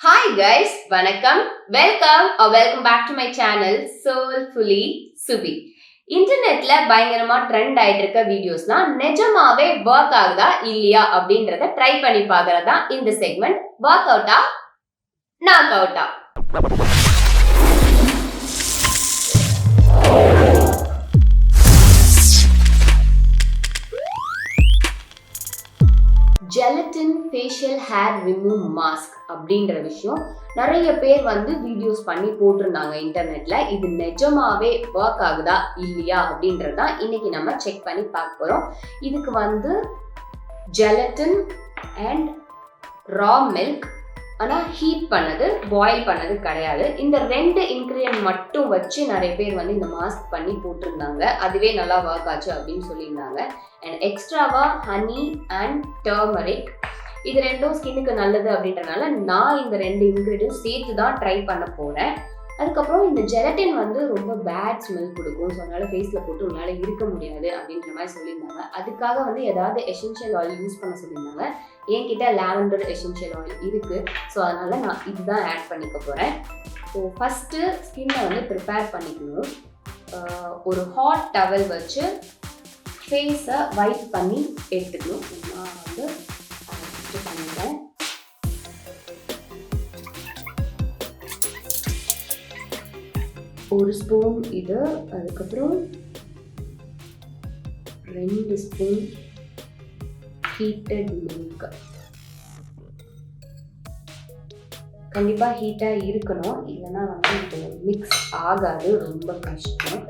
Hi guys, vanakkam, welcome back to my channel Soulfully Subi. இன்டர்நெட்ல பயங்கரமா trend ஆயிட்டு இருக்க வீடியோஸ்லாம் நிஜமாவே ஒர்க் ஆகுதா இல்லையா அப்படின்றத ட்ரை பண்ணி பார்க்கறதா இந்த segment. Workoutta, Naakoutta. Gelatin facial hair remove mask அப்படின்ற விஷயம் நிறைய பேர் வீடியோஸ் பண்ணி போட்டிருந்தாங்க இன்டர்நெட்ல. இது நிஜமாவே ஒர்க் ஆகுதா இல்லையா அப்படின்றதான் இன்னைக்கு நம்ம செக் பண்ணி பார்க்க போறோம். இதுக்கு ஜெலட்டின் அண்ட் ரா மில்க், ஆனால் ஹீட் பண்ணது பாயில் பண்ணது கிடையாது. இந்த ரெண்டு இன்க்ரீடியன்ட் மட்டும் வச்சு நிறைய பேர் இந்த மாஸ்க் பண்ணி போட்டிருந்தாங்க. அதுவே நல்லா ஒர்க் ஆச்சு அப்படின்னு சொல்லியிருந்தாங்க. அண்ட் எக்ஸ்ட்ராவா ஹனி அண்ட் டர்மரிக், இது ரெண்டும் ஸ்கின்னுக்கு நல்லது அப்படின்றனால நான் இந்த ரெண்டு இன்க்ரீடியன்ட் சேர்த்து தான் ட்ரை பண்ண போகிறேன். அதுக்கப்புறம் இந்த ஜெலட்டின் ரொம்ப பேட் ஸ்மெல் கொடுக்கும், ஸோ அதனால ஃபேஸில் போட்டு உங்களால் இருக்க முடியாது அப்படின்ற மாதிரி சொல்லியிருந்தாங்க. அதுக்காக ஏதாவது எசென்ஷியல் ஆயில் யூஸ் பண்ண சொல்லியிருந்தாங்க. என்கிட்ட லாவெண்டர் எசென்ஷியல் ஆயில் இருக்குது, ஸோ அதனால் நான் இதுதான் ஆட் பண்ணிக்க போகிறேன். ஸோ ஃபஸ்ட்டு ஸ்கின்னை ப்ரிப்பேர் பண்ணிக்கணும். ஒரு ஹாட் டவல் வச்சு ஃபேஸை வைப் பண்ணி எடுத்துக்கணும். நான் பண்ணிடுறேன். ஒரு ஸ்பூன் இது, அதுக்கப்புறம் 2 ஸ்பூன் ஹீட்டட் மில்க். கண்டிப்பாக ஹீட்டாக இருக்கணும், இல்லைன்னா இது மிக்ஸ் ஆகாது, ரொம்ப கஷ்டம்.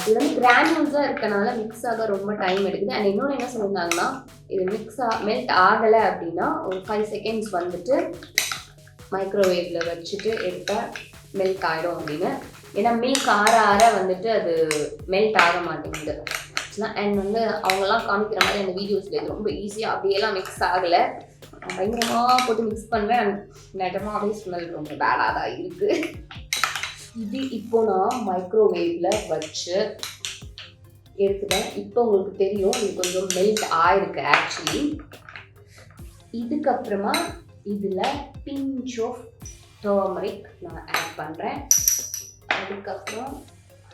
இது கிரானியூல்ஸாக இருக்கனால மிக்ஸ் ஆக ரொம்ப டைம் எடுக்குது. அண்ட் இன்னொன்று என்ன சொல்லியிருந்தாங்கன்னா, இது மெல்ட் ஆகலை அப்படின்னா ஒரு 5 செகண்ட்ஸ் மைக்ரோவேவில் வச்சுட்டு எடுத்தால் மெல்ட் ஆகிடும் அப்படின்னு. ஏன்னா மில்க் ஆற அது மெல்ட் ஆக மாட்டேங்குது. அண்ட் அவங்கெல்லாம் காமிக்கிற மாதிரி அந்த வீடியோஸில் இது ரொம்ப ஈஸியாக அப்படியெல்லாம் மிக்ஸ் ஆகலை. பயங்கரமாக போட்டு மிக்ஸ் பண்ணுறேன். நிஜமாவே ஸ்மெல் ரொம்ப பேடாக தான் இருக்குது. இது இப்போ நான் மைக்ரோவேவில் வச்சு எடுத்துட்டேன். இப்போ உங்களுக்கு தெரியும், இது கொஞ்சம் மெல்ட் ஆயிருக்கு ஆக்சுவலி. இதுக்கப்புறமா இதில் பிஞ்ச் ஆஃப் டர்மரிக் நான் ஆட் பண்ணுறேன். அதுக்கப்புறம்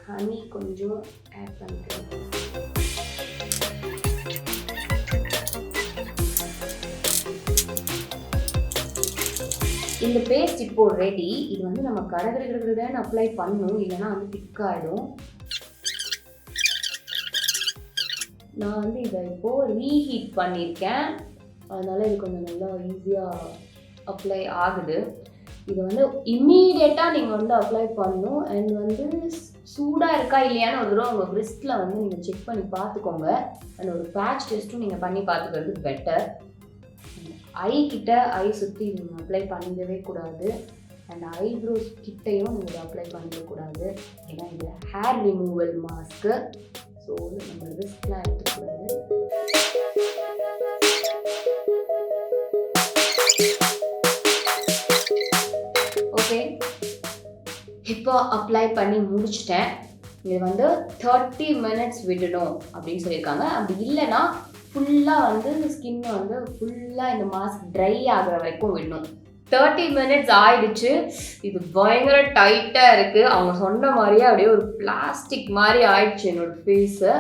ஹனி கொஞ்சம் ஆட் பண்ணிக்கிறேன். இந்த பேஸ்ட் இப்போ ரெடி. இது நம்ம கடகடன்னு அப்ளை பண்ணணும், இல்லைன்னா திக்காயிடும். நான் இதை இப்போ ரீஹீட் பண்ணியிருக்கேன், அதனால இது கொஞ்சம் நல்லா ஈஸியாக அப்ளை ஆகுது. இது இம்மீடியட்டாக நீங்கள் அப்ளை பண்ணணும். அண்ட் சூடாக இருக்கா இல்லையான்னு ஒரு தடவை உங்கள் ரிஸ்ட்டில் நீங்கள் செக் பண்ணி பார்த்துக்கோங்க. அண்ட் ஒரு பேட்ச் டெஸ்ட்டும் நீங்கள் பண்ணி பார்த்துக்கிறது பெட்டர். ஐ சுற்றி நீங்கள் அப்ளை பண்ணிடவே கூடாது. அண்ட் ஐப்ரோஸ் கிட்டையும் நீங்கள் அப்ளை பண்ணிடக்கூடாது, ஏன்னா இது ஹேர் ரிமூவல் மாஸ்க்கு. ஸோ நம்ம ரிஸ்க்லாம் எடுத்துக்கூடாது. ஓகே, இப்போ அப்ளை பண்ணி முடிச்சிட்டேன். இது 30 மினிட்ஸ் விடணும் அப்படின்னு சொல்லியிருக்காங்க. அப்படி இல்லைன்னா ஃபுல்லாக ஸ்கின்னை ஃபுல்லாக இந்த மாஸ்க் ட்ரை ஆகிற வரைக்கும் விடணும். 30 மினிட்ஸ் ஆயிடுச்சு. இது பயங்கர டைட்டாக இருக்குது. அவங்க சொன்ன மாதிரியே அப்படியே ஒரு பிளாஸ்டிக் மாதிரி ஆயிடுச்சு என்னோடய ஃபேஸை.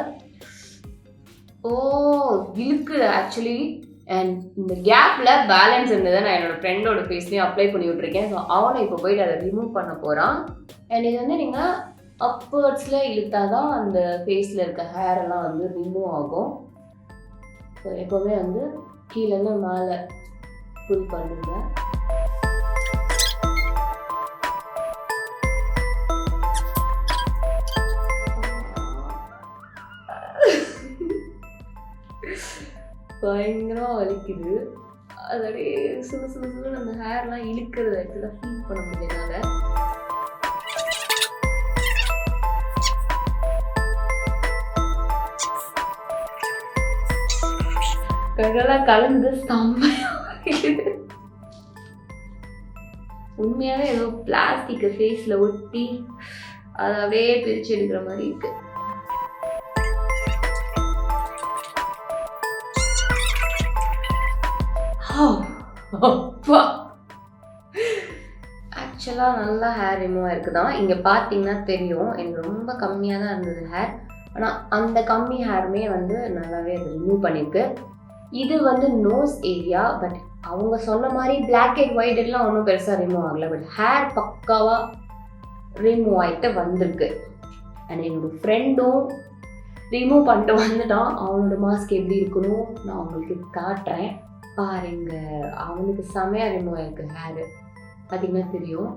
இழுக்குது ஆக்சுவலி. அண்ட் இந்த கேப்பில் பேலன்ஸ் இருந்ததை நான் என்னோடய ஃப்ரெண்டோட ஃபேஸ்லேயும் அப்ளை பண்ணி விட்ருக்கேன். ஸோ அவனை இப்போ போயிட்டு அதை ரிமூவ் பண்ண போகிறான். அண்ட் இது நீங்கள் அப்வர்ட்ஸில் இழுத்தா தான் அந்த ஃபேஸில் இருக்க ஹேரெல்லாம் ரிமூவ் ஆகும். ஸோ எப்போவுமே கீழேருந்து மேலே புல் பண்ணுங்க. பயங்கரமாக வலிக்குது. அதோடைய சுடு அந்த ஹேர்லாம் இழுக்கிறது ஆக்சுவலாக ஃபீல் பண்ண முடியல. கடலாம் கலந்து செம்மையாக உண்மையாகவே ஏதோ பிளாஸ்டிக்கை ஃபேஸில் ஒட்டி அதை அப்படியே பிரித்து எடுக்கிற மாதிரி இருக்கு. ஆக்சுவலாக நல்லா ஹேர் ரிமூவ் ஆயிருக்குதான். இங்கே பார்த்தீங்கன்னா தெரியும், எனக்கு ரொம்ப கம்மியாக தான் இருந்தது ஹேர். ஆனால் அந்த கம்மி ஹேருமே வந்து நல்லாவே அது ரிமூவ் பண்ணியிருக்கு. இது வந்து நோஸ் ஏரியா. பட் அவங்க சொன்ன மாதிரி பிளாக் அண்ட் ஒயிட் எல்லாம் ஒன்றும் பெருசாக ரிமூவ் ஆகலை. பட் ஹேர் பக்காவாக ரிமூவ் ஆகிட்டு வந்திருக்கு. அண்ட் என்னோட ஃப்ரெண்டும் ரிமூவ் பண்ணிட்டு வந்துட்டான். அவனோட மாஸ்க் எப்படி இருக்கணும் நான் அவங்களுக்கு காட்டுறேன் பாருங்க. அவனுக்கு செம்மையாக ரிமூவ் ஆயிருக்கு ஹேரு. பார்த்தீங்கன்னா தெரியும்,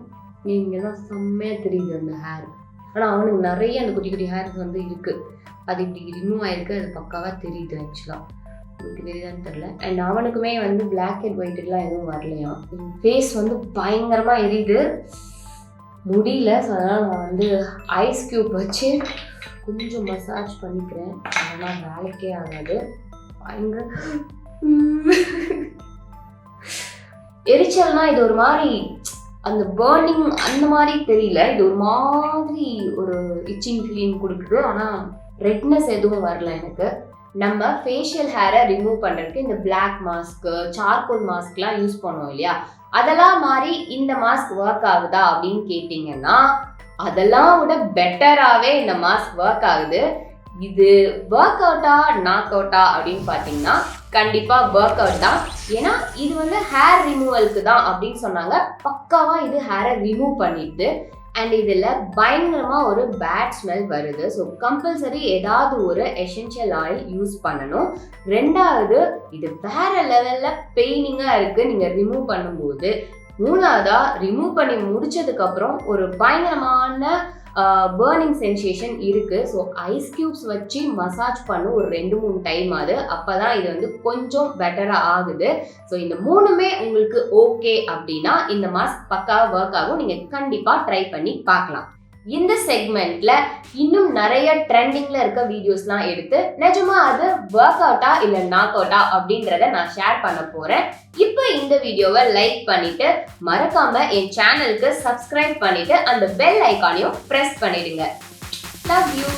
நீங்கள் தான் செம்மையாக தெரியுது அந்த ஹேர். ஆனால் அவனுக்கு நிறைய அந்த குட்டி குட்டி ஹேர்ஸ் வந்து இருக்குது. அது இப்படி ரிமூவ் ஆயிருக்கு. அது பக்காவாக தெரியுது. ஆக்சுவலாக உங்களுக்கு தெரியுதான்னு தெரில. அண்ட் அவனுக்குமே வந்து பிளாக் அண்ட் ஒயிட்லாம் எதுவும் வரலையா. ஃபேஸ் வந்து பயங்கரமாக எரியுது, முடியல. ஸோ அதனால் நான் வந்து ஐஸ் க்யூப் வச்சு கொஞ்சம் மசாஜ் பண்ணிக்கிறேன். அதெல்லாம் வேலைக்கே ஆகாது. பயங்கர எரிச்சல்னா இது ஒரு மாதிரி அந்த பர்னிங் அந்த மாதிரி தெரியல. இது ஒரு மாதிரி ஒரு இச்சிங் ஃபீலிங் கொடுக்குது. ஆனால் ரெட்னஸ் எதுவும் வரல எனக்கு. நம்ம ஃபேஷியல் ஹேரை ரிமூவ் பண்ணுறதுக்கு இந்த பிளாக் மாஸ்க்கு, சார்கோல் மாஸ்க்லாம் யூஸ் பண்ணுவோம் இல்லையா, அதெல்லாம் மாதிரி இந்த மாஸ்க் ஒர்க் ஆகுதா அப்படின்னு கேட்டிங்கன்னா அதெல்லாம் விட பெட்டராகவே இந்த மாஸ்க் ஒர்க் ஆகுது. இது ஒர்க் அவுட்டா நாக் அவுட்டா அப்படின்னு பார்த்தீங்கன்னா கண்டிப்பாக ஒர்க் அவுட் தான். ஏன்னா இது வந்து ஹேர் ரிமூவலுக்கு தான் அப்படின்னு சொன்னாங்க. பக்காவாக இது ஹேரை ரிமூவ் பண்ணிடுது. அண்ட் இதில் பயங்கரமாக ஒரு பேட் ஸ்மெல் வருது. ஸோ கம்பல்சரி ஏதாவது ஒரு எசென்ஷியல் ஆயில் யூஸ் பண்ணணும். ரெண்டாவது, இது வேற லெவலில் பெயினிங்காக இருக்குது நீங்கள் ரிமூவ் பண்ணும்போது. மூணாவதா, ரிமூவ் பண்ணி முடிச்சதுக்கப்புறம் ஒரு பயங்கரமான பர்னிங் சென்சேஷன் இருக்குது. ஸோ ஐஸ் க்யூப்ஸ் வச்சு மசாஜ் பண்ணும் ஒரு 2-3 டைம். அது அப்போ தான் இது வந்து கொஞ்சம் பெட்டராக ஆகுது. ஸோ இந்த மூணுமே உங்களுக்கு ஓகே அப்படின்னா இந்த மாஸ்க் பக்காவாக ஒர்க் ஆகும். நீங்கள் கண்டிப்பாக ட்ரை பண்ணி பார்க்கலாம். இந்த செக்மெண்ட்ல இன்னும் நிறைய ட்ரெண்டிங்ல இருக்க வீடியோஸ்லாம் எடுத்து நிஜமா அது ஒர்க் அவுட்டா இல்லை நாக் அவுட்டா அப்படின்றத நான் ஷேர் பண்ண போறேன். இப்போ இந்த வீடியோவை லைக் பண்ணிட்டு மறக்காம என் சேனலுக்கு சப்ஸ்கிரைப் பண்ணிட்டு அந்த பெல் ஐகானையும் பிரஸ் பண்ணிடுங்க. Love you.